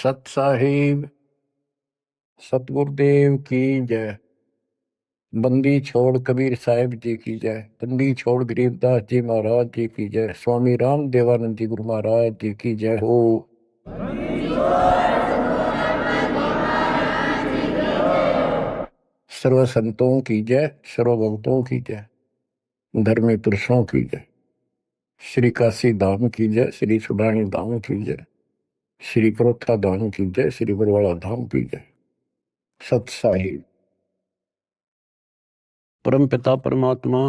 सत साहिब सतगुरुदेव की जय। बंदी छोड़ कबीर साहिब जी की जय। बंदी छोड़ गरीबदास जी महाराज जी की जय। स्वामी राम देवानंद जी गुरु महाराज जी की जय हो। सर्व संतों की जय, सर्व भक्तों की जय, धर्मी पुरुषों की जय। श्री काशी धाम की जय, श्री सुडानी धाम की जय, श्री परोथा धाम की जय, श्री बरवाड़ा धाम की जय। सत साहिब। परम पिता परमात्मा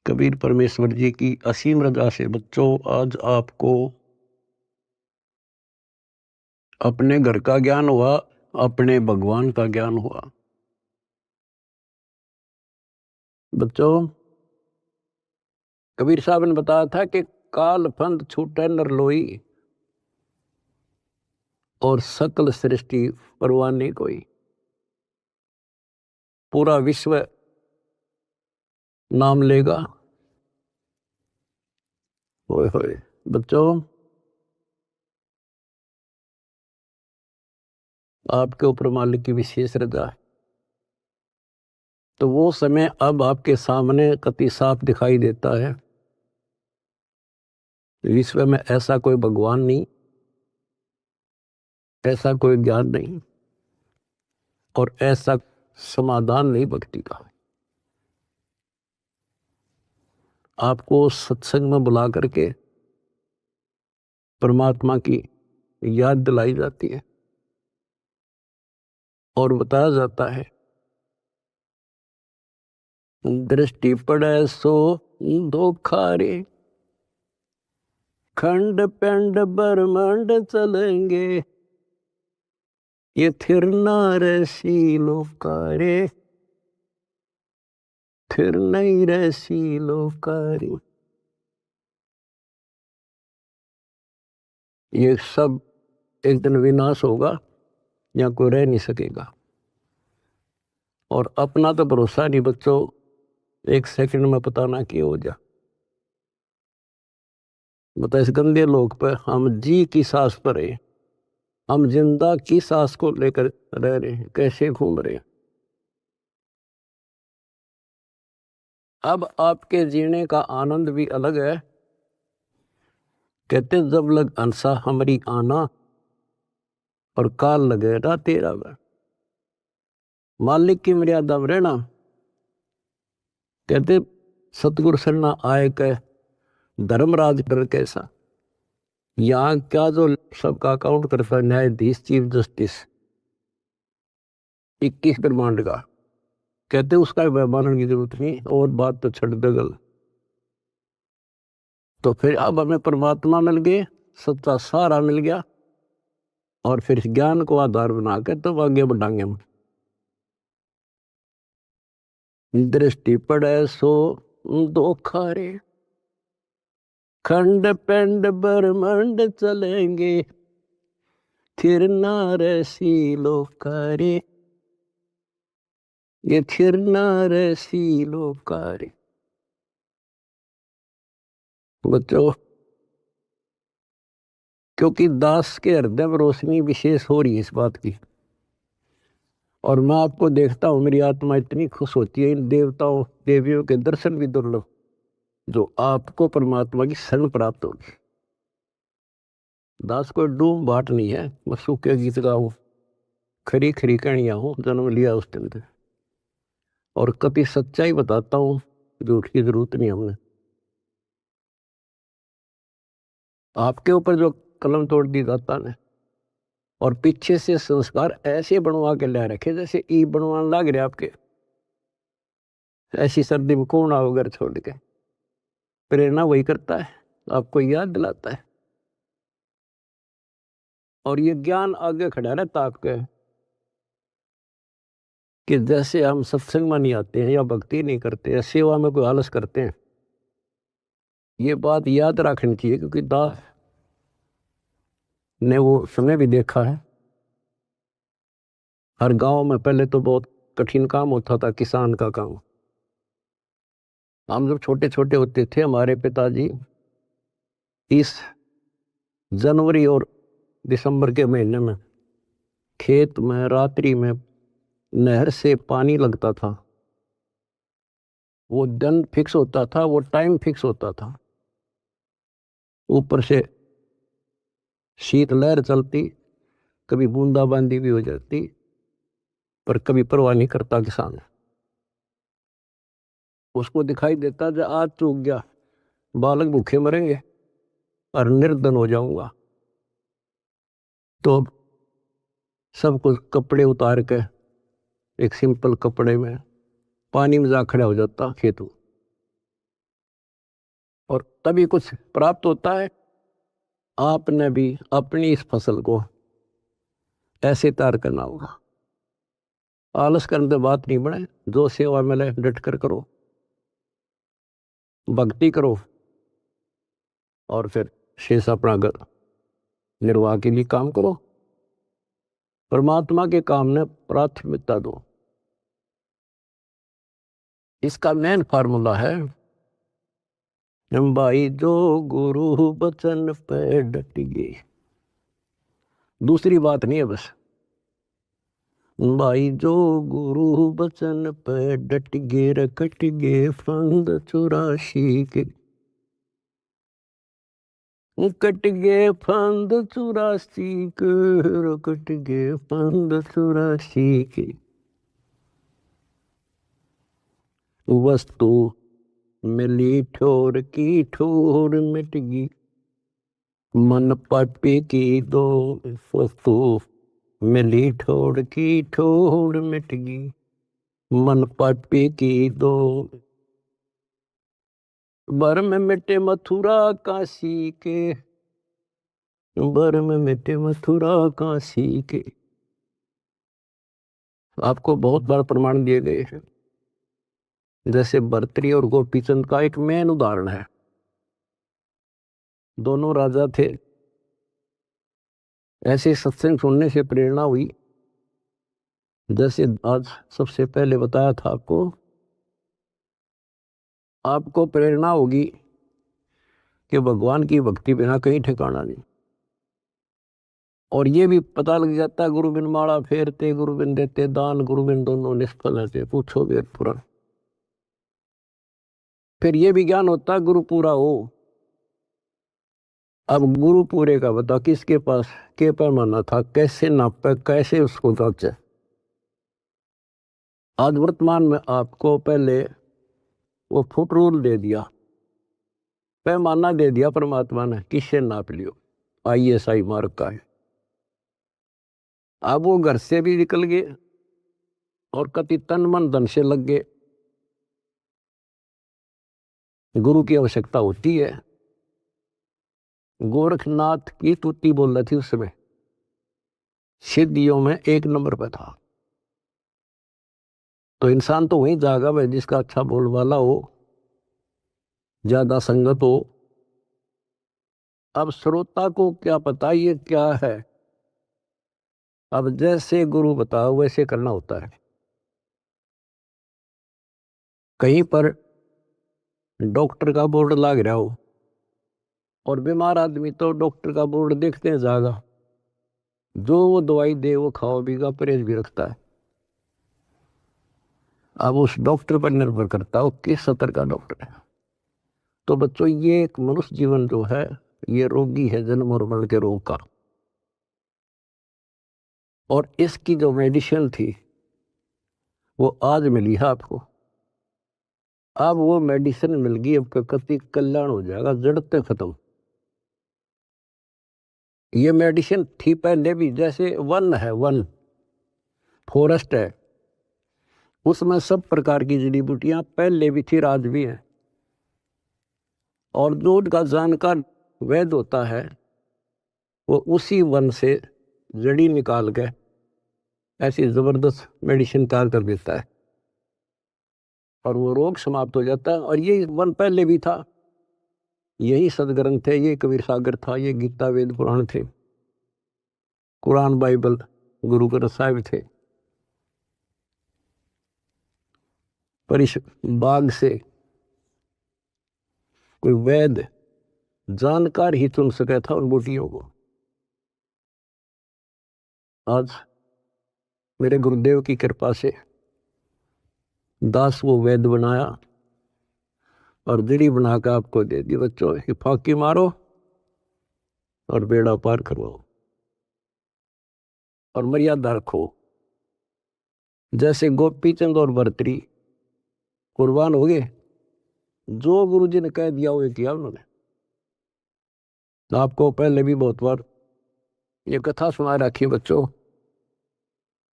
कबीर परमेश्वर जी की असीम रजा से बच्चों आज आपको अपने घर का ज्ञान हुआ, अपने भगवान का ज्ञान हुआ। बच्चों कबीर साहब ने बताया था कि काल फंद छूटे नर लोई और सकल सृष्टि परवाने कोई। पूरा विश्व नाम लेगा। होए होए बच्चों आपके ऊपर मालिक की विशेष रजा है। तो वो समय अब आपके सामने कति साफ दिखाई देता है। विश्व में ऐसा कोई भगवान नहीं, ऐसा कोई ज्ञान नहीं और ऐसा समाधान नहीं भक्ति का। आपको सत्संग में बुला करके परमात्मा की याद दिलाई जाती है और बताया जाता है दृष्टि पड़े सो धोखा रे, खंड पेंड ब्रह्मांड चलेंगे, ये थिर नारसी लोकारे, थिर नहीं रसी लोकारे। ये सब एक दिन विनाश होगा, यहाँ कोई रह नहीं सकेगा। और अपना तो भरोसा नहीं बच्चों, एक सेकंड में पता ना क्या हो जा। बता इस गंदे लोक पर हम जी की सांस पर है, हम जिंदा की सांस को लेकर रह रहे हैं, कैसे घूम रहे हैं। अब आपके जीने का आनंद भी अलग है। कहते जब लग अंसा हमारी आना और काल लगे ना तेरा वह। मालिक की मर्यादा में रहना। कहते सतगुरु सरना आए कह धर्मराज डर कैसा। यहाँ क्या जो सबका अकाउंट करता है न्यायाधीश चीफ जस्टिस 21 ब्रह्मांड का, कहते उसका मानने की जरूरत नहीं और बात तो छड़ दे गल। तो फिर अब हमें परमात्मा मिल गए, सच्चा सहारा मिल गया और फिर ज्ञान को आधार बनाकर तब आगे बढ़ाएंगे हम। दृष्टि पड़े सो धोखा रे, खंड पेंड ब्रह्मांड चलेंगे, थिर नारसी लोकारे, ये थिर नारसी लोकारे। बच्चों क्योंकि दास के हृदय में रोशनी विशेष हो रही है इस बात की, और मैं आपको देखता हूं मेरी आत्मा इतनी खुश होती है इन देवताओं देवियों के दर्शन भी दुर्लभ जो आपको परमात्मा की शरण प्राप्त होगी। दास कोई डूम बाट नहीं है, मैं सूखे गीत गाऊं, खरी खरी कहानियां हूं, जन्म लिया उस दिन से और कभी सच्चाई बताता हूं, झूठ की जरूरत नहीं हमने। आपके ऊपर जो कलम तोड़ दी दाता ने और पीछे से संस्कार ऐसे बनवा के ले रखे जैसे ई बनवाने लग रहे आपके। ऐसी सर्दी में कौन आओ घर छोड़ के। प्रेरणा वही करता है, आपको याद दिलाता है और ये ज्ञान आगे खड़ा रहता आपके कि जैसे हम सत्संग में नहीं आते हैं या भक्ति नहीं करते या सेवा में कोई आलस करते हैं। ये बात याद रखनी चाहिए क्योंकि दास ने वो समय भी देखा है। हर गांव में पहले तो बहुत कठिन काम होता था, किसान का काम। हम जब छोटे छोटे होते थे हमारे पिताजी 30 जनवरी और दिसंबर के महीने में खेत में रात्रि में नहर से पानी लगता था, वो दिन फिक्स होता था, वो टाइम फिक्स होता था, ऊपर से शीतलहर चलती, कभी बूंदाबांदी भी हो जाती, पर कभी परवाह नहीं करता किसान। उसको दिखाई देता जो आज चूक गया, बालक भूखे मरेंगे और निर्धन हो जाऊंगा। तो सब कुछ कपड़े उतार के एक सिंपल कपड़े में पानी में जा खड़ा हो जाता खेतों, और तभी कुछ प्राप्त होता है। आपने भी अपनी इस फसल को ऐसे तैयार करना होगा। आलस करने से बात नहीं बने, जो सेवा मिले डट कर करो, भक्ति करो, और फिर शेष अपना घर निर्वाह के लिए काम करो। परमात्मा के काम ने प्राथमिकता दो। इसका मेन फार्मूला है, भाई जो गुरु बचन पे डट गए, दूसरी बात नहीं है बस। भाई जो गुरु बचन पे डट गए, रकट गए फंद 84 के, कट गए फंद 84 के, रकट गए फंद 84 के। वस्तु मिली ठोर की ठोर मिट गई, मन पापी की दो। वस्तु मिली ठोर की ठोर मिट गई, मन पापी की दो। बर में मिटे मथुरा काशी के, बर में मिटे मथुरा काशी के। आपको बहुत बार प्रमाण दिए गए हैं, जैसे भर्तृहरि और गोपीचंद का एक मेन उदाहरण है। दोनों राजा थे। ऐसे सत्संग सुनने से प्रेरणा हुई, जैसे आज सबसे पहले बताया था आपको प्रेरणा होगी कि भगवान की भक्ति बिना कहीं ठिकाना नहीं। और ये भी पता लग जाता है, गुरु बिन माला फेरते, गुरु बिन देते दान, गुरु बिन दोनों निष्फल है, पूछो वेद पुराण। फिर ये भी ज्ञान होता है गुरु पूरा हो। अब गुरु पूरे का बता, किसके पास के पैमाना था, कैसे नापे, कैसे उसको जांचे। आज वर्तमान में आपको पहले वो फुट रूल दे दिया, पैमाना दे दिया परमात्मा ने, किससे नाप लियो, ISI मार्क का है। अब वो घर से भी निकल गए और कति तन मन धन से लग गए। गुरु की आवश्यकता होती है। गोरखनाथ की तुति बोल रही थी उस समय, सिद्धियों में 1 नंबर पे था। तो इंसान तो वहीं जागा भाई जिसका अच्छा बोल वाला हो, ज्यादा संगत हो। अब श्रोता को क्या पता ये क्या है, अब जैसे गुरु बताओ वैसे करना होता है। कहीं पर डॉक्टर का बोर्ड लग रहा हो और बीमार आदमी तो डॉक्टर का बोर्ड देखते हैं ज्यादा, जो वो दवाई दे वो खाओ बीगा, परहेज भी रखता है। अब उस डॉक्टर पर निर्भर करता हो किस स्तर का डॉक्टर है। तो बच्चों, ये एक मनुष्य जीवन जो है, ये रोगी है जन्म और मरण के रोग का। और इसकी जो मेडिसिन थी वो आज मिली है आपको। अब वो मेडिसिन मिल गई, अब कति कल्याण हो जाएगा, जड़ते खत्म। ये मेडिसिन थी पहले भी, जैसे वन है, वन फॉरेस्ट है, उसमें सब प्रकार की जड़ी बूटियां पहले भी थी, आज भी है। और जो उनका जानकार वैद्य होता है वो उसी वन से जड़ी निकाल के ऐसी जबरदस्त मेडिसिन तैयार कर देता है और वो रोग समाप्त हो जाता है। और ये वन पहले भी था, यही सदग्रंथ थे, ये कबीर सागर था, ये गीता वेद पुराण थे, कुरान बाइबल गुरु ग्रंथ साहिब थे। पर इस बाग से कोई वैद्य जानकार ही चुन सका था उन बूटियों को। आज मेरे गुरुदेव की कृपा से दास वो वेद बनाया और दीड़ी बना के आपको दे दी। बच्चों ये फाकी मारो और बेड़ा पार करवाओ और मर्यादा रखो। जैसे गोपी चंद और भर्तरी कुर्बान हो गए, जो गुरु जी ने कह दिया वो किया उन्होंने। आपको पहले भी बहुत बार ये कथा सुना रखी बच्चों,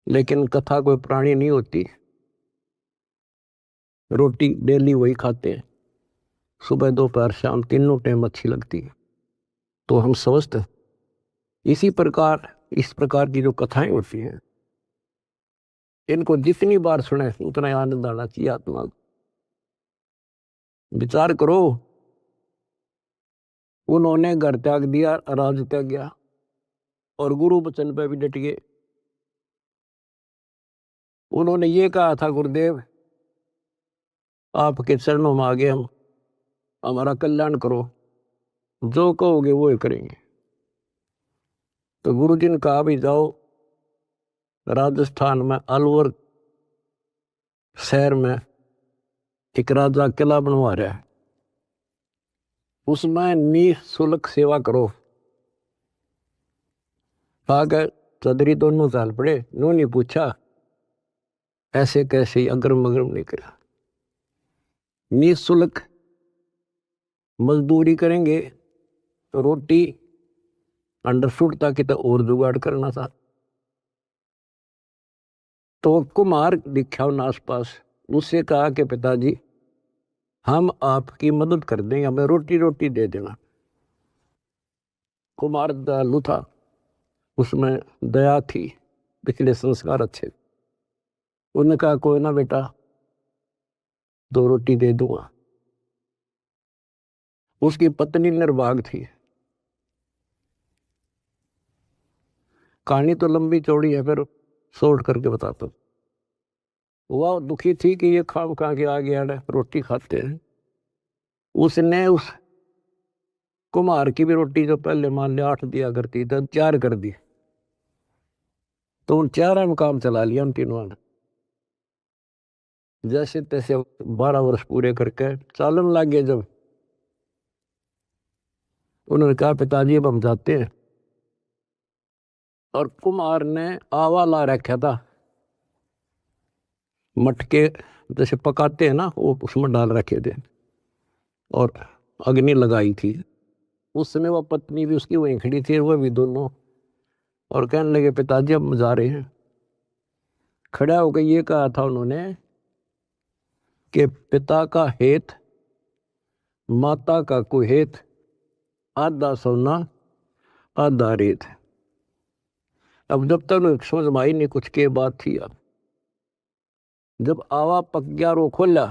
लेकिन कथा कोई प्राणी नहीं होती। रोटी डेली वही खाते हैं, सुबह दोपहर शाम तीनों टाइम अच्छी लगती है। तो हम समझते इसी प्रकार इस प्रकार की जो कथाएं होती हैं, इनको जितनी बार सुने उतना आनंद आना चाहिए आत्मा को। विचार करो, उन्होंने घर त्याग दिया, राज त्याग गया और गुरु वचन पे भी डट गए। उन्होंने ये कहा था, गुरुदेव आपके चरणों में आगे हम, हमारा कल्याण करो, जो कहोगे वो ही करेंगे। तो गुरु जी ने कहा भी जाओ, राजस्थान में अलवर शहर में एक राजा किला बनवा रहा है, उसमें निःशुल्क सेवा करो। आगे चौधरी दोनों चाल पड़े, उन्होंने पूछा ऐसे कैसे, अगरम अगरम नहीं करा। निःशुल्क मजदूरी करेंगे तो रोटी अंडरफुट ताकि तो और जुगाड़ करना था। तो कुमार दिखा उन आस पास, उससे कहा कि पिताजी हम आपकी मदद कर देंगे, हमें रोटी रोटी दे देना। कुमार दयालु था, उसमें दया थी, पिछले संस्कार अच्छे। उन्होंने कहा कोई ना बेटा, 2 रोटी दे दूंगा। उसकी पत्नी निर्भाग थी। कहानी तो लंबी चौड़ी है, फिर शॉर्ट करके बताता हूँ। वह दुखी थी कि ये खाम खा के आ गया है, रोटी खाते हैं। उसने उस कुम्हार की भी रोटी जो पहले मान लिया 8 दिया करती थी, 4 कर दी। तो उन 4 में काम चला लिया उन तीनों ने। जैसे तैसे 12 वर्ष पूरे करके चालन लग गए। जब उन्होंने कहा पिताजी अब हम जाते हैं, और कुम्हार ने आवा ला रखा था, मटके जैसे पकाते हैं ना, वो उसमें डाल रखे थे और अग्नि लगाई थी। उस समय वह पत्नी भी उसकी वहीं खड़ी थी, वह भी दोनों, और कहने लगे पिताजी अब हम जा रहे हैं। खड़ा होकर ये कहा था उन्होंने कि पिता का हेत माता का कुहेत, आधा सोना आधा रेत। अब जब तक समझ में आई नहीं कुछ के बात थी। अब जब आवा पक गया रो खोला,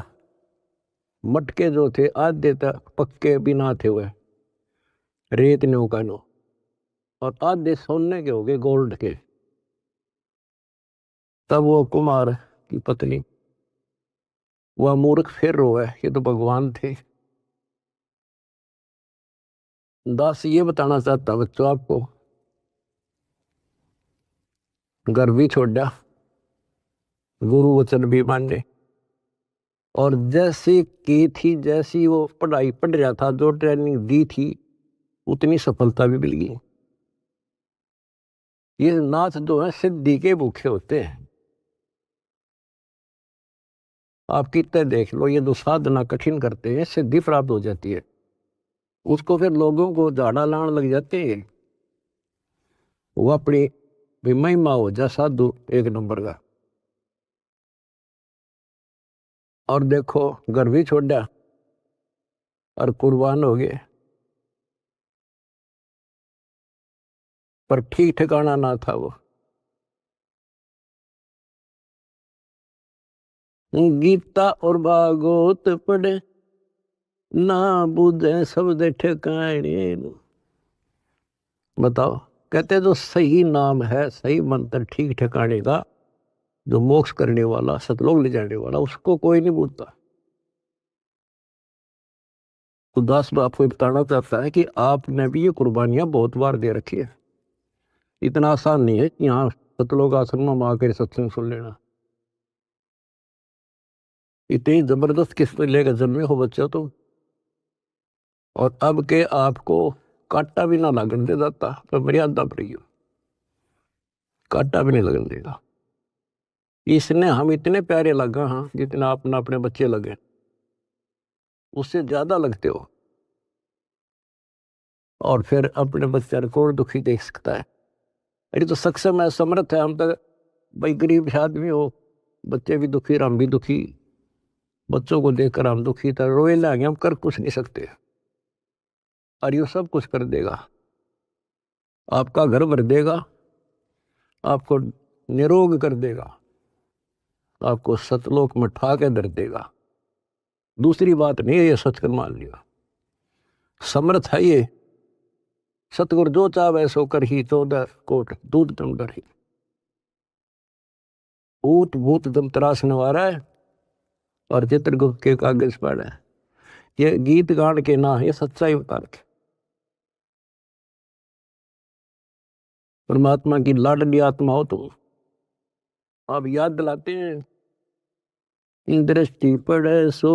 मटके जो थे आधे तक पक्के बिना थे हुए रेत ने उकानो, और आधे सोने के हो गए, गोल्ड के। तब वो कुमार की पत्नी, वह मूर्ख फिर रोए, ये तो भगवान थे। दास ये बताना चाहता बच्चों आपको, घर भी छोड़ा, गुरु वचन भी माने, और जैसी की थी, जैसी वो पढ़ाई पढ़ रहा था, जो ट्रेनिंग दी थी, उतनी सफलता भी मिल गई। ये नाथ जो है सिद्धि के भूखे होते हैं। आप कितने देख लो, ये जो साधना कठिन करते हैं सिद्धि प्राप्त हो जाती है, उसको फिर लोगों को झाड़ा लाने लग जाते हैं। वो अपनी भी महिमा हो जा साधु एक नंबर का। और देखो घर भी छोड़ा और कुर्बान हो गए, पर ठीक ठिकाना ना था वो। गीता और भागवत पढ़े ना बुझे शब्द ठिकाने। बताओ, कहते जो सही नाम है, सही मंत्र ठीक ठिकाने का, जो मोक्ष करने वाला, सतलोक ले जाने वाला, उसको कोई नहीं पूछता। तो दास आपको बताना चाहता है कि आपने भी ये कुर्बानियां बहुत बार दे रखी है। इतना आसान नहीं है कि यहाँ सतलोक आश्रम में आकर सत्संग सुन लेना। इतनी जबरदस्त किस्त लेकर जन्मे हो बच्चा तो, और अब के आपको कांटा भी ना लगन दे जाता, तो मर्यादा पर ही कांटा भी नहीं लगन देगा। इसने हम इतने प्यारे लगा, हाँ, जितना अपना अपने बच्चे लगे, उससे ज्यादा लगते हो। और फिर अपने बच्चे को कौन दुखी देख सकता है? अरे तो सक्षम है, समर्थ है। हम तो भाई गरीब आदमी हो, बच्चे भी दुखी, हम भी दुखी, बच्चों को देखकर हम दुखी था, रोए लागे, हम कर कुछ नहीं सकते। और ये सब कुछ कर देगा, आपका घर भर देगा, आपको निरोग कर देगा, आपको सतलोक में ठा के धर देगा। दूसरी बात नहीं है, ये सच कर मान लिया, समर्थ है ये। सतगुरु जो चाहे सो कर ही, 14 कोट दूध दम डर ही। ऊत भूत दम त्रास नवारा है, और चित्रगुप्त के कागज पर है। ये गीत गान के ना, ये सच्चाई बता रखे। परमात्मा की लाडली आत्मा हो तुम। आप याद दिलाते हैं, दृष्टि पड़े सो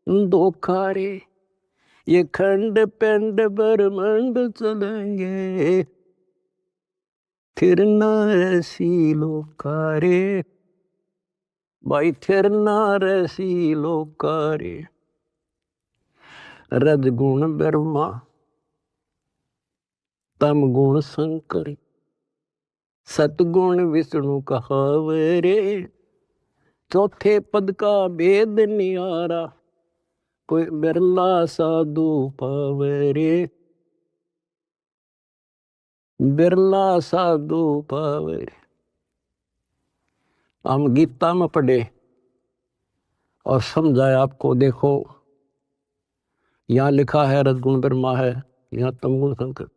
धोखा रे, ये खंड पिंड ब्रह्मांड चलेंगे, फिर ना ऐसी लोकारे, भाई फिर ना ऐसी लोकारे। रजगुण ब्रह्मा, तम गुण शंकर, सतगुण विष्णु कहावरे, चौथे पद का भेद नियारा, कोई बिरला साधु पावरे, बिरला साधु पावरे। हम गीता में पढ़े और समझाए आपको। देखो यहाँ लिखा है रजगुण ब्रह्मा है, यहाँ तमगुण शंकर,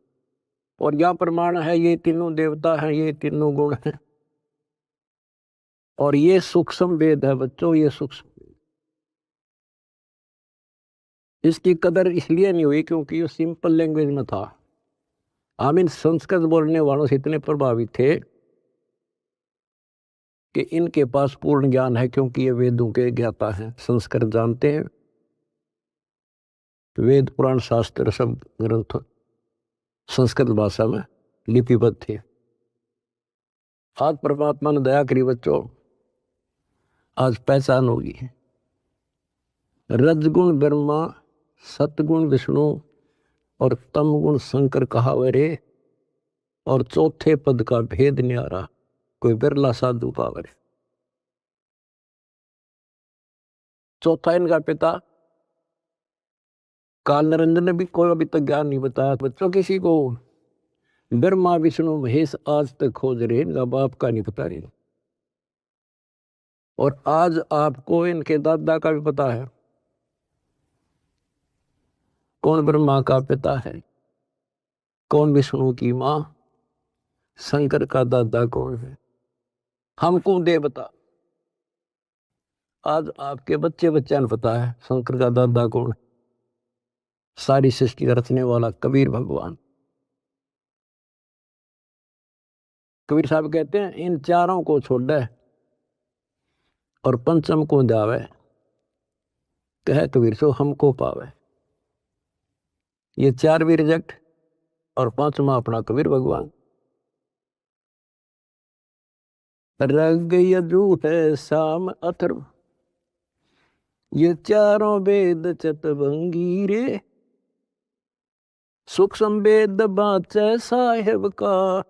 और यहाँ प्रमाण है ये तीनों देवता हैं, ये तीनों गुण हैं। और ये सूक्ष्म वेद है बच्चों, ये सूक्ष्म। इसकी कदर इसलिए नहीं हुई क्योंकि ये सिंपल लैंग्वेज में था। हम इन संस्कृत बोलने वालों से इतने प्रभावित थे कि इनके पास पूर्ण ज्ञान है, क्योंकि ये वेदों के ज्ञाता हैं, संस्कृत जानते हैं। वेद पुराण शास्त्र सब ग्रंथ संस्कृत भाषा में लिपिबद्ध थे। आज परमात्मा ने दया करी बच्चों, आज पहचान होगी। रजगुण ब्रह्मा, सतगुण विष्णु और तमगुण शंकर कहावरे, और चौथे पद का भेद न्यारा, कोई बिरला साधु पावरे। चौथा इनका पिता काल निरंजन ने भी कोई अभी तक ज्ञान नहीं बताया बच्चों किसी को। ब्रह्मा विष्णु महेश आज तक खोज रहे, इनका बाप का नहीं पता रहे। और आज आपको इनके दादा का भी पता है, कौन ब्रह्मा का पिता है, कौन विष्णु की माँ, शंकर का दादा कौन है। हमको देवता, आज आपके बच्चे बच्चा ने पता है शंकर का दादा कौन है। सारी सृष्टि का रचने वाला कबीर भगवान। कबीर साहब कहते हैं, इन चारों को छोड़े और पंचम को जावे, कहे कबीर सो हमको पावे। ये चार भी रिजेक्ट, और पांचवा अपना कबीर भगवान। रग यजु है शाम अथर्व, ये चारों वेद चतवंगी रे, सूक्ष्म वेद बाचे साहेब का,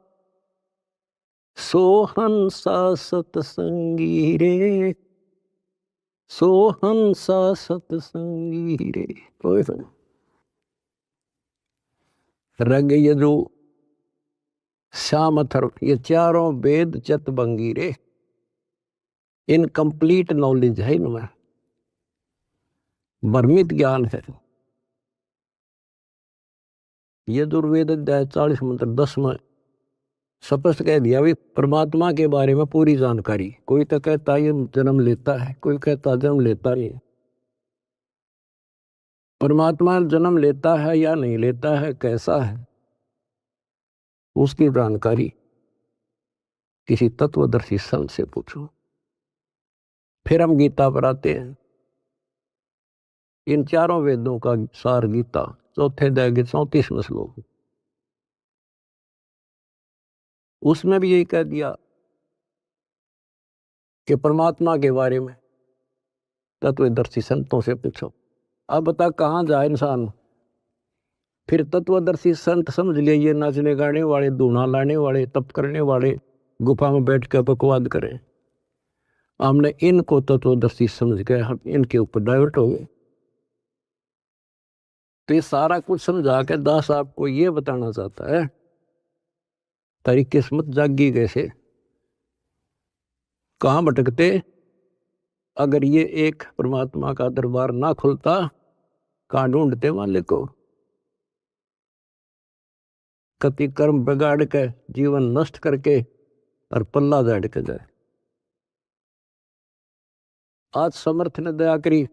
सोहंसा सतसंगी रे, सोहंसा सतसंगी रे। रग यजु श्याम अथर्व, ये चारों वेद चतवंगी रे, इनकम्प्लीट नॉलेज है इनमें, भ्रमित ज्ञान है। यजुर्वेद अध्याय 40 मंत्र 10 में स्पष्ट कह दिया भी परमात्मा के बारे में पूरी जानकारी। कोई तो कहता ये जन्म लेता है, कोई कहता जन्म लेता नहीं। परमात्मा जन्म लेता है या नहीं लेता है, कैसा है, उसकी जानकारी किसी तत्वदर्शी संत से पूछो। फिर हम गीता पर आते हैं। इन चारों वेदों का सार गीता, चौथे अध्याय के 34वें श्लोक, उसमें भी यही कह दिया कि परमात्मा के बारे में तत्वदर्शी संतों से पूछो। अब बता कहाँ जाए इंसान। फिर तत्वदर्शी संत समझ लिए ये नाचने गाने वाले, धूना लाने वाले, तप करने वाले, गुफा में बैठ कर बकवाद करें। हमने इनको तत्वदर्शी समझ गए, हम इनके ऊपर डाइवर्ट हो गए। तो ये सारा कुछ समझा के दास आपको ये बताना चाहता है तारी किस्मत जागी कैसे, कहाँ भटकते अगर ये एक परमात्मा का दरबार ना खुलता, कहाँ ढूंढते मालिक को। कति कर्म बिगाड़ के जीवन नष्ट करके और पल्ला झाड़ के जाए। आज समर्थ ने दया करी,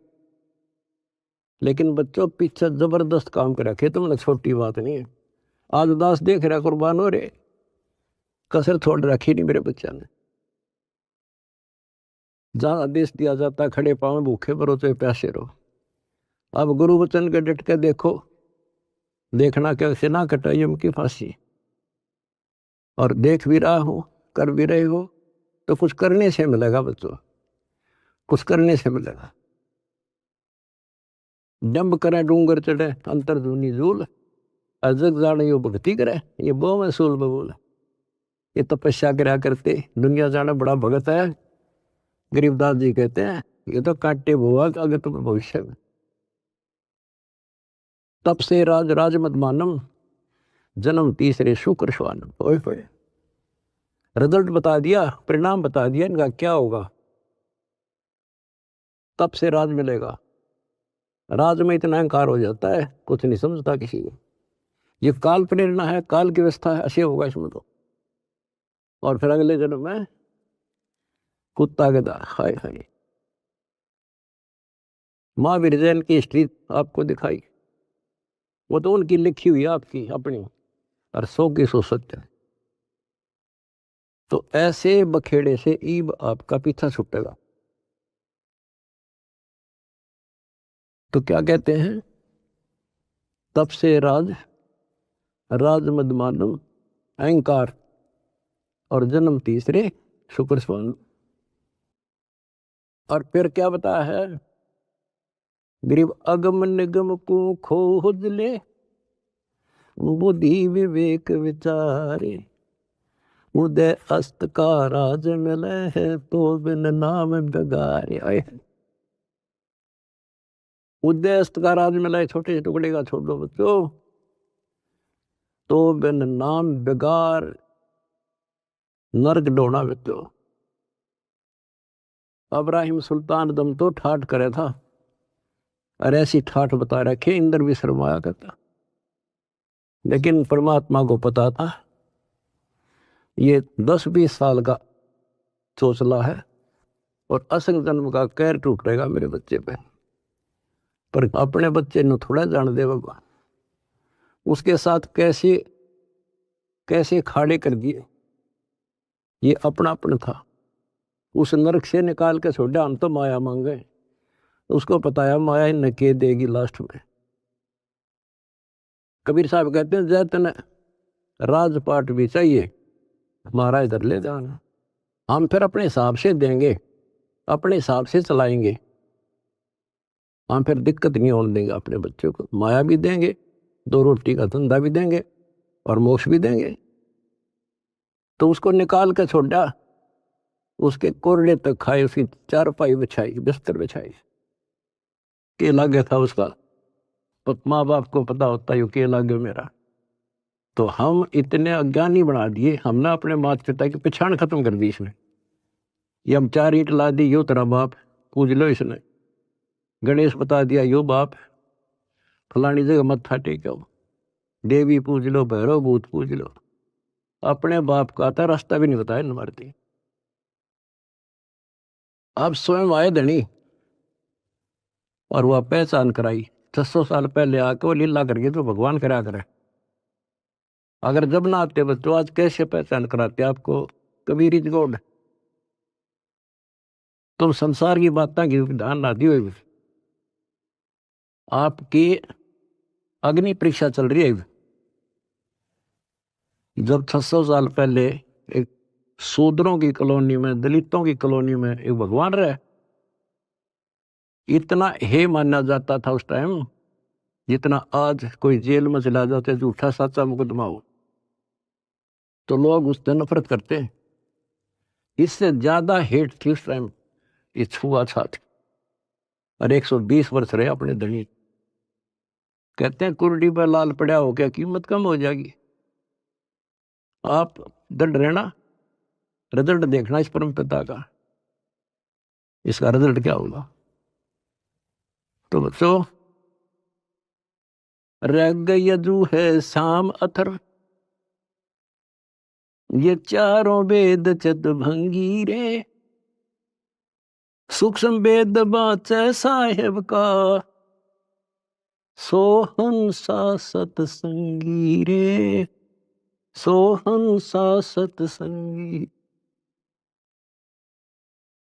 लेकिन बच्चों पीछे जबरदस्त काम कर रखे, तुमने छोटी बात नहीं है। आज दास देख रहा कुर्बान हो रहे, कसर छोड़ रखी नहीं मेरे बच्चा ने। जहां आदेश दिया जाता खड़े पांव भूखे भरो चाहे प्यासे रहो। अब गुरु वचन के डट के देखो, देखना कैसे ना कटाई उनकी फांसी। और देख भी रहा हो, कर भी रहे हो, तो कुछ करने से मिलेगा बच्चों, कुछ करने से मिलेगा। डंब करे डूंगर चढ़े अंतर धुनी झूल, अजग जाने यो भक्ति करे ये बहु महसूल बबूल। ये तपस्या करा करते दुनिया जाना बड़ा भगत है। गरीबदास जी कहते हैं ये तो कांटे हुआ अगर तुम्हें भविष्य में। तप से राज राज मत मानम, जन्म तीसरे शुक्र श्वानम। ओए होए, रिजल्ट बता दिया, परिणाम बता दिया इनका क्या होगा। तप से राज मिलेगा। राज में इतना अहंकार हो जाता है कुछ नहीं समझता किसी को। ये काल प्रेरणा है, काल की व्यवस्था है, ऐसे होगा इसमें तो। और फिर अगले जन्म में कुत्ता गधा। हाय हाय। महावीर जैन की हिस्ट्री आपको दिखाई, वो तो उनकी लिखी हुई आपकी अपनी, और 100 की 100 सत्य। तो ऐसे बखेड़े से ईब आपका पीछा छूटेगा। तो क्या कहते हैं, तप से राज राज मद मानम, अहंकार और जन्म तीसरे शुक्र स्वान। और फिर क्या बताया है, गरीब अगम निगम को खोज ले, बुद्धि विवेक विचारे, उदय अस्त का राज मिले है तो बिन नाम बेगारे। उदय अस्त का राज मिला है, छोटे टुकड़े का छोड़ दो बच्चों, तो बिन नाम बेगार नर्क डोना बच्चों। अब्राहिम सुल्तान दम तो ठाठ करे था, और ऐसी ठाठ बता रखे इंद्र भी शर्माया करता। लेकिन परमात्मा को पता था ये 10-20 साल का चोचला है और असंग जन्म का कहर टूटेगा मेरे बच्चे पे। पर अपने बच्चे ने थोड़ा जान दे भगवान, उसके साथ कैसे कैसे खाड़े कर दिए। ये अपना अपन था, उस नरक से निकाल के छोड़ा, हम तो माया मांगे। उसको पता है माया इन्हें के देगी लास्ट में। कबीर साहब कहते हैं जैतन राजपाट भी चाहिए, हमारा इधर ले जाना। हम फिर अपने हिसाब से देंगे, अपने हिसाब से चलाएंगे। हम फिर दिक्कत नहीं होने देंगे अपने बच्चों को। माया भी देंगे, 2 रोटी का धंधा भी देंगे और मोक्ष भी देंगे। तो उसको निकाल के छोड़ा, उसके कोरडे तक खाए, उसकी चारपाई बिछाई, बिस्तर बिछाई। के लागे था उसका, माँ बाप को पता होता है के लागे मेरा। तो हम इतने अज्ञानी बना दिए, हमने अपने माता पिता की पहचान खत्म कर दी इसमें। ये हम 4 ईंट ला दी, यो तेरा बाप पूज लो इसने। गणेश बता दिया यो बाप, फलानी जगह मत्था टेको, देवी पूज लो, भैरव भूत पूज लो। अपने बाप का आता रास्ता भी नहीं बताया न मारती। अब स्वयं आए धनी और वह पहचान कराई। 600 साल पहले आके वो लीला करके तो भगवान करा करे। अगर जब ना आते बच्चों, आज कैसे पहचान कराते आपको कबीर इज गॉड। तुम संसार की बातें की ध्यान ना दियो। आपकी अग्नि परीक्षा चल रही है। जब 600 साल पहले एक शूद्रों की कॉलोनी में, दलितों की कॉलोनी में एक भगवान रहे, इतना हे माना जाता था उस टाइम जितना आज कोई जेल में चला जाते झूठा सच्चा मुकदमा हो तो लोग उससे नफरत करते हैं। इससे ज्यादा हेट थी उस टाइम ये छुआछूत। और 120 वर्ष रहे अपने धनी। कहते हैं कुर्डी पर लाल पड़ा हो क्या कीमत कम हो जाएगी। आप दंड रहना, रिजल्ट देखना इस परम पिता का, इसका रिजल्ट क्या होगा। तो बच्चों, रग यजु है शाम अथर, ये चारों वेद चत भंगी रे, सूक्ष्म वेद बाचे साहेब का, सोहंसा सतसंगी रे, सोहंसा सतसंगी।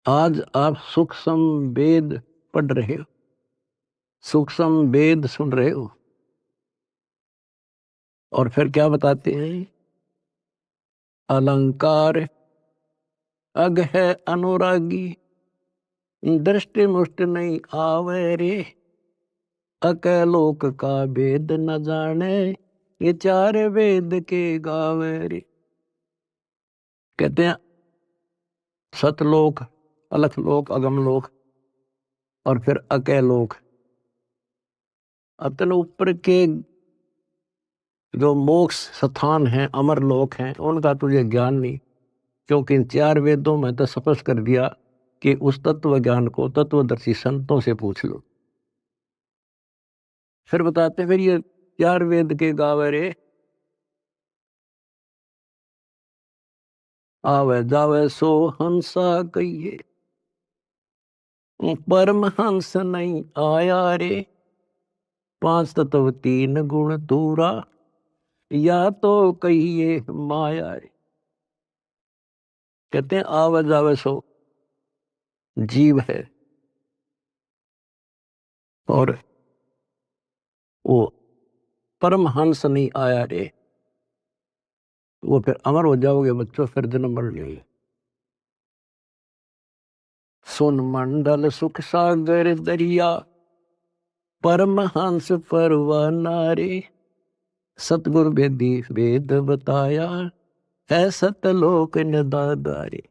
आज आप सूक्ष्म वेद पढ़ रहे हो, सूक्ष्म वेद सुन रहे हो, और फिर क्या बताते हैं, अलंकार अग है अनुरागी, दृष्टि मुष्ट नहीं आवे रे, अकलोक का वेद न जाने, ये चार वेद के गावे रे। कहते हैं सतलोक, अलखलोक, अगमलोक और फिर अकलोक। अतन ऊपर के जो मोक्ष स्थान हैं, अमर लोक हैं, उनका तुझे ज्ञान नहीं, क्योंकि इन चार वेदों में तो स्पष्ट कर दिया कि उस तत्व ज्ञान को तत्वदर्शी संतों से पूछ लो। फिर बताते फिर ये चार वेद के गावे रे, आवे जावे सो हंसा कहिए, परमहंस नहीं आया रे, पांच तत्व तीन गुण दूरा, या तो कहिए माया रे। कहते हैं आवे जावे सो जीव है, और वो परमहंस नहीं आया रे, वो फिर अमर हो जाओगे बच्चों, फिर जन्म मर लेंगे। सुन मंडल सुख सागर दरिया, परमहंस परवाना रे, सतगुरु वेदी वेद बताया, है सतलोक निदादारी।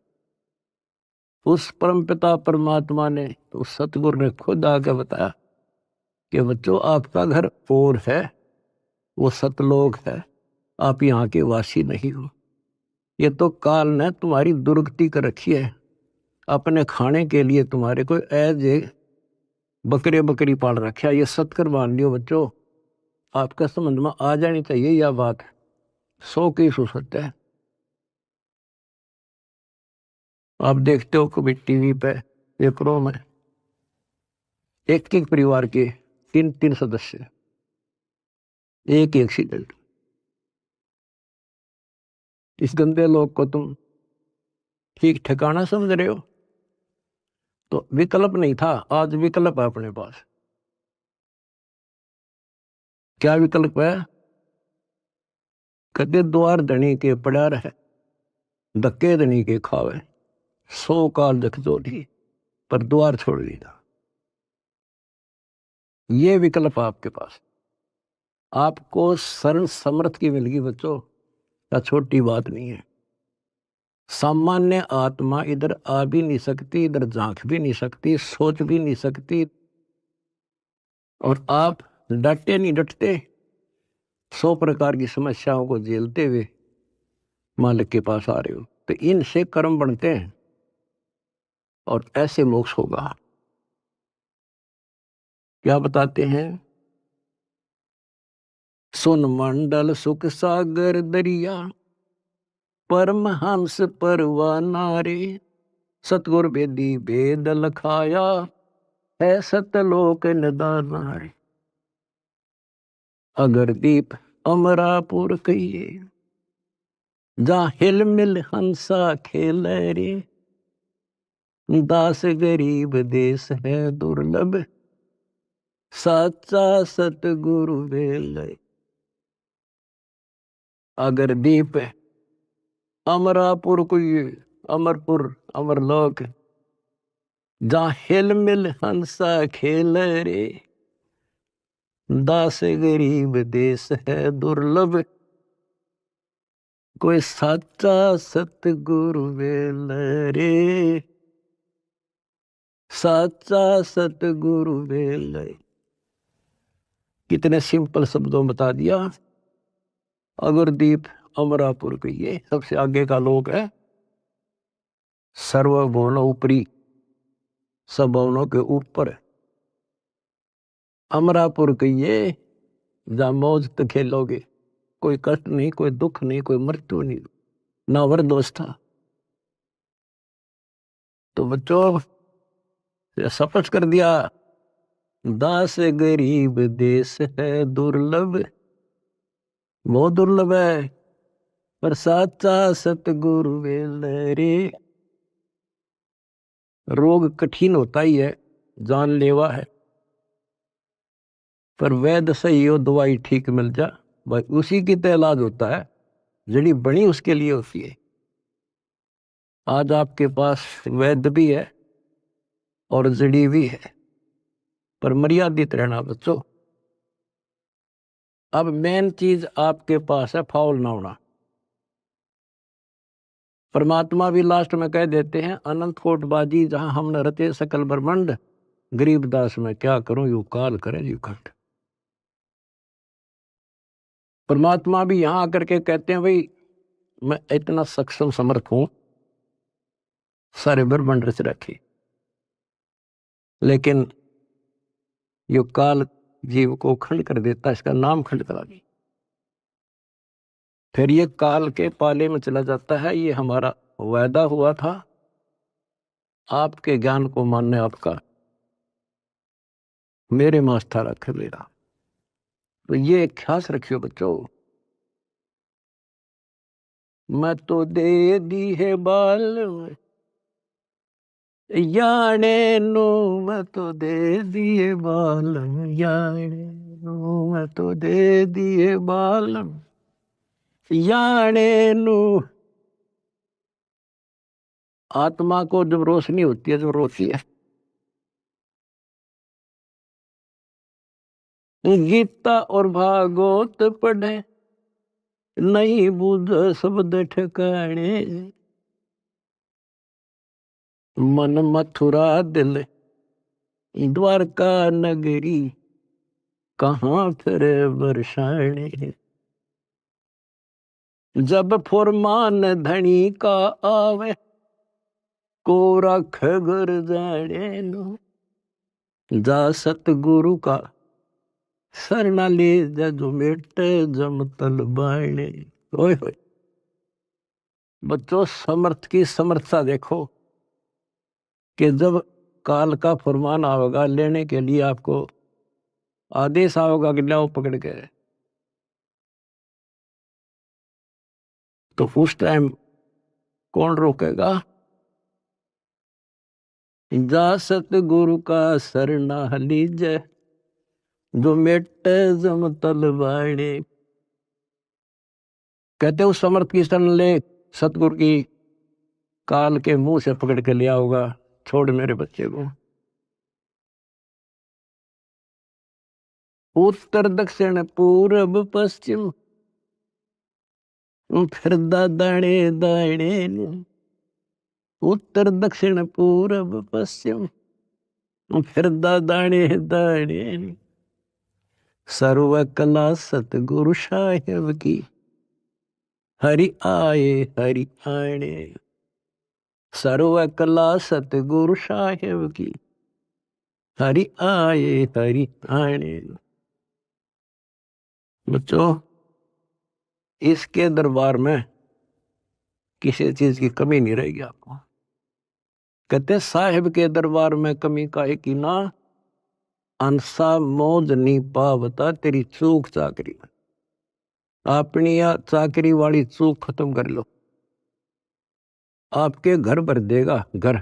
उस परमपिता परमात्मा ने, उस सतगुरु ने खुद आके बताया कि बच्चों आपका घर और है, वो सतलोक है, आप यहाँ के वासी नहीं हो। ये तो काल ने तुम्हारी दुर्गति कर रखी है, अपने खाने के लिए तुम्हारे को एज ए बकरे बकरी पाल रखा है। ये सत्कर मान लियो बच्चों, आपका समझ में आ जानी चाहिए यह बात, 100 की सत्य है। आप देखते हो कभी टीवी पे पेपरों में एक एक परिवार के 3-3 सदस्य, एक एक्सीडेंट। इस गंदे लोग को तुम ठीक ठिकाना समझ रहे हो। तो विकल्प नहीं था, आज विकल्प है अपने पास। क्या विकल्प है, कदे द्वार धनी के पड़ा रहे, धक्के धनी के खावे, 100 काल जख जोड़ी, पर द्वार छोड़ दिया। ये विकल्प आपके पास, आपको शरण समर्थ की मिलगी बच्चों, क्या छोटी बात नहीं है। सामान्य आत्मा इधर आ भी नहीं सकती, इधर झांक भी नहीं सकती, सोच भी नहीं सकती, और आप डटे नहीं डटते, 100 प्रकार की समस्याओं को झेलते हुए मालिक के पास आ रहे हो। तो इनसे कर्म बनते हैं और ऐसे मोक्ष होगा। क्या बताते हैं, सुन मंडल सुख सागर दरिया, परमहंस परवाना रे, सतगुर वेदी वेद लखाया, है सतलोक निदाना रे। अगर दीप अमरापुर कहिए, जहाँ हिल मिल हंसा खेल रे, दास गरीब देश है दुर्लभ, साचा सतगुरु वेल। अगर दीप अमरापुर कोई अमरपुर अमरलोक, जहाँ हिल मिल हंसा खेल रे, दास गरीब देश है दुर्लभ, कोई साचा सतगुरु वेल रे, साचा सतगुरु वेल। कितने सिंपल शब्दों में बता दिया। अगरदीप अमरापुर के ये सबसे आगे का लोक है, सर्वभुवन ऊपरी, सब भवनों के ऊपर। अमरापुर के ये जहाँ मौज तो खेलोगे, कोई कष्ट नहीं, कोई दुख नहीं, कोई मृत्यु नहीं, ना वरदोष था। तो बच्चों शपथ कर दिया, दास गरीब देश है दुर्लभ, बहुत दुर्लभ है, पर साचा सतगुरु वेल रे। रोग कठिन होता ही है, जानलेवा है, पर वैद्य सही हो, दवाई ठीक मिल जा, भाई उसी की तो इलाज होता है, जड़ी बनी उसके लिए होती है। आज आपके पास वैद्य भी है और जड़ी भी है, पर मर्यादित रहना बच्चों। अब मेन चीज आपके पास है फाउल ना होना। परमात्मा भी लास्ट में कह देते हैं, अनंत कोट बाजी जहां हमने रचे सकल ब्रह्मांड, गरीबदास में क्या करूं यू काल करे यू खंड। परमात्मा भी यहां आकर के कहते हैं, भाई मैं इतना सक्षम समर्थ हूं, सारे ब्रह्मांड रच रखे, लेकिन यो काल जीव को खंड कर देता, इसका नाम खंड करा दी, फिर ये काल के पाले में चला जाता है। ये हमारा वायदा हुआ था, आपके ज्ञान को मानने आपका, मेरे में आस्था रखे मेरा। तो ये ख्यास रखियो बच्चों, मैं तो दे दी है बाल याने नो, मैं तो दे दिए बाल याने नो, मैं तो दे दिए बाल याने नो। आत्मा को जब रोशनी होती है, जब रोती है, गीता और भागवत पढ़े, नहीं बुझ शब्द ठिकाने, मन मथुरा दिल द्वारका नगरी, कहाँ फिर बरसाने। जब फुरमान धनी का आवे, को रख घर जाने नो, जा सतगुरु का सरना ले जा, जो मेटे जम तल बाणे। ओए होए बच्चों, समर्थ की समर्थता देखो, कि जब काल का फरमान आवेगा लेने के लिए, आपको आदेश आवेगा कि लाओ पकड़ के, तो उस टाइम कौन रोकेगा? जा सतगुरु का सरना लीजे, जो मेट जम तल बाणे। कहते उस समर्थ की शरण ले, सतगुरु की काल के मुंह से पकड़ के लिया होगा, छोड़ मेरे बच्चे को। उत्तर दक्षिण पूर्व पश्चिम, फिर दाणे दाणे, उत्तर दक्षिण पूर्व पश्चिम, फिर दाणे दाणे। सर्व कला सतगुरु साहेब की, हरि आए हरि आने। सर्व कला सतगुरु साहेब की, हरि आए हरि आने। बच्चों, इसके दरबार में किसी चीज की कमी नहीं रहेगी आपको। कहते साहिब के दरबार में कमी काहे की ना, अंसा मौज नहीं पावता तेरी चूक चाकरी। अपनी या चाकरी वाली चूक खत्म कर लो, आपके घर भर देगा घर।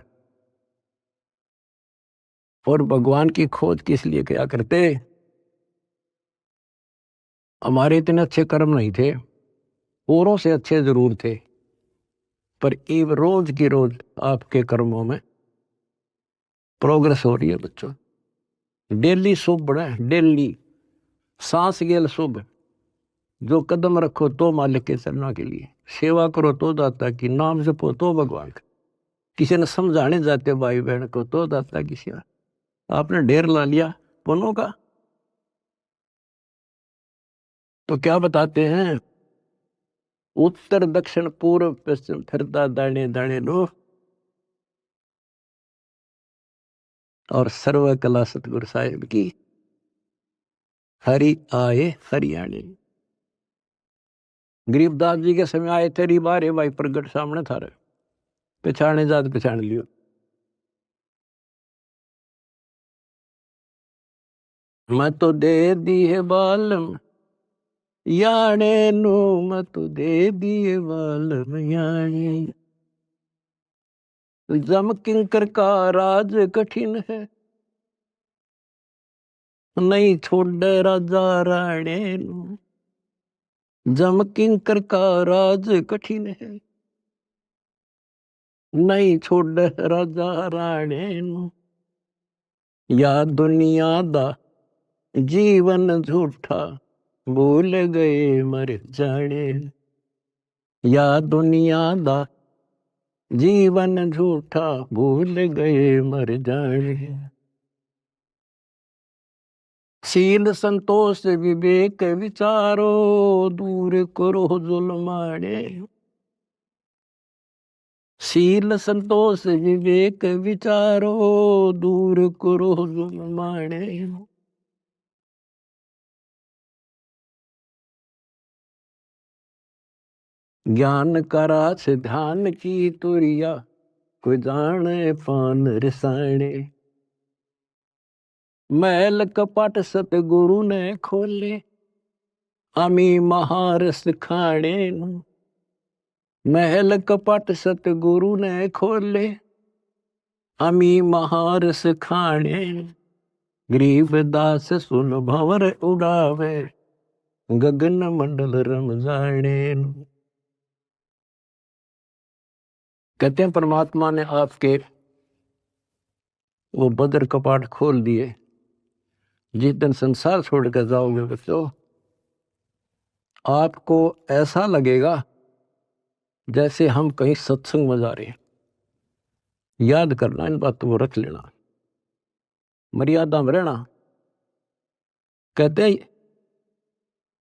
और भगवान की खोज किस लिए किया करते? हमारे इतने अच्छे कर्म नहीं थे, औरों से अच्छे जरूर थे, पर एक रोज की रोज आपके कर्मों में प्रोग्रेस हो रही है बच्चों। डेली शुभ बढ़े, डेली सांस गेल शुभ। जो कदम रखो तो मालिक के चरणों के लिए, सेवा करो तो दाता की, नाम जपो तो भगवान का, किसी ने समझाने जाते भाई बहन को तो दाता की सेवा। आपने ढेर ला लिया पुण्यों का, तो क्या बताते हैं? उत्तर दक्षिण पूर्व पश्चिम फिरता दाने दाने लो, और सर्व कला सतगुरु साहिब की, हरि आए हरियाणे। गरीबदास जी के समय आए थे बारे भाई प्रगट सामने था, पहचाने जात पहचान लियो। मैं तो दे दी है बालम याने नो, मैं तो दे दिए बालम याने। जम किंकर का राज कठिन है, नहीं छोड़ राजा राणे नो। जम किंकर का राज कठिन है, नहीं छोड़ राजा राणे नो। या दुनिया दा जीवन झूठा, भूल गए मर जाने। या दुनिया दा जीवन झूठा, भूल गए मर जाने। शील संतोष विवेक विचारो, दूर करो जुल्माने। शील संतोष विवेक विचारो, दूर करो जुल्माने। ज्ञान करा से ध्यान की तुरिया, कोई जाने पान रसाने। महल कपट सतगुरु ने खोले, अमी महारस खाने। महल कपट सतगुरु ने खोले, अमी महारस खाने। गरीब दास सुन भंवर उड़ावे, गगन मंडल रम जाने। कहते हैं परमात्मा ने आपके वो बदर कपाट खोल दिए। जिस दिन संसार छोड़ कर जाओगे बच्चों, आपको ऐसा लगेगा जैसे हम कहीं सत्संग में जा रहे हैं। याद करना, इन बातों को रख लेना, मर्यादा में रहना। कहते हैं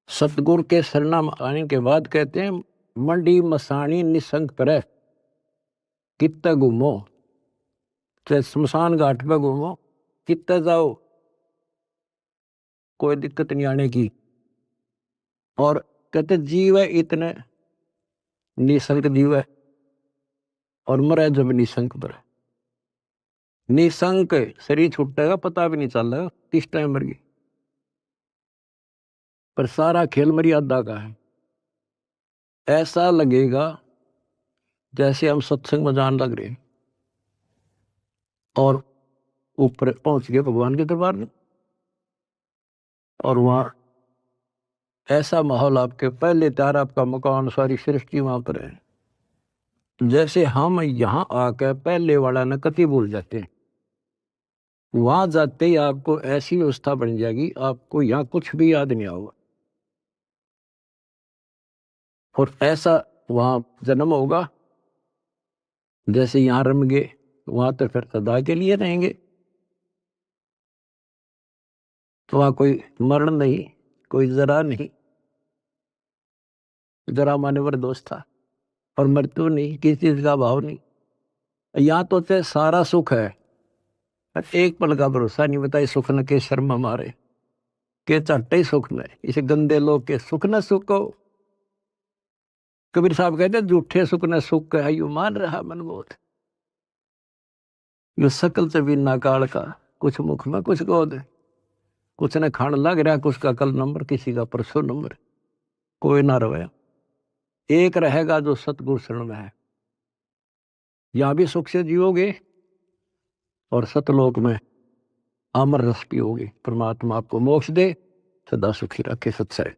सतगुरु के शरणा में आने के बाद कहते हैं, मंडी मसानी निसंग पर कित्ते घूमो, चाहे शमशान घाट पे घूमो, कित्ते जाओ, कोई दिक्कत नहीं आने की। और कहते जीव है इतने निसंग जीव है, और मरे जब निसंग पर। निसंक शरीर छूटेगा, पता भी नहीं चल रहा किस टाइम मर गई, पर सारा खेल मर्यादा का है। ऐसा लगेगा जैसे हम सत्संग में जान लग रहे हैं, और ऊपर पहुंच गए भगवान के दरबार में, और वहां ऐसा माहौल, आपके पहले तैयार, आपका मकान, सारी सृष्टि वहां पर है। जैसे हम यहाँ आकर पहले वाला न कति भूल जाते हैं, वहां जाते ही आपको ऐसी व्यवस्था बन जाएगी, आपको यहाँ कुछ भी याद नहीं होगा। और ऐसा वहां जन्म होगा जैसे यहाँ रम गए, वहां तो फिर सदा के लिए रहेंगे। तो वहां कोई मरण नहीं, कोई जरा नहीं। जरा माने वर दोष था, और मृत्यु नहीं, किसी चीज का भाव नहीं। यहाँ तो चाहे सारा सुख है, पर एक पल का भरोसा नहीं। बताइए सुख न के शर्म मारे, के चट्टे ही सुख में, इसे गंदे लोग के सुख न सुखो। कबीर साहब कहते झूठे सुख न सुख है, यू मान रहा मन बोध। यो सकल से बिना काल का, कुछ मुख में कुछ गोद। कुछ ने खान लग रहा, कुछ का कल नंबर, किसी का परसों नंबर। कोई ना रहे, एक रहेगा जो सतगुरु शरण में है। यहां भी सुख से जियोगे और सतलोक में अमर रस पियोगे। परमात्मा आपको मोक्ष दे, सदा सुखी रखे। सत्सय।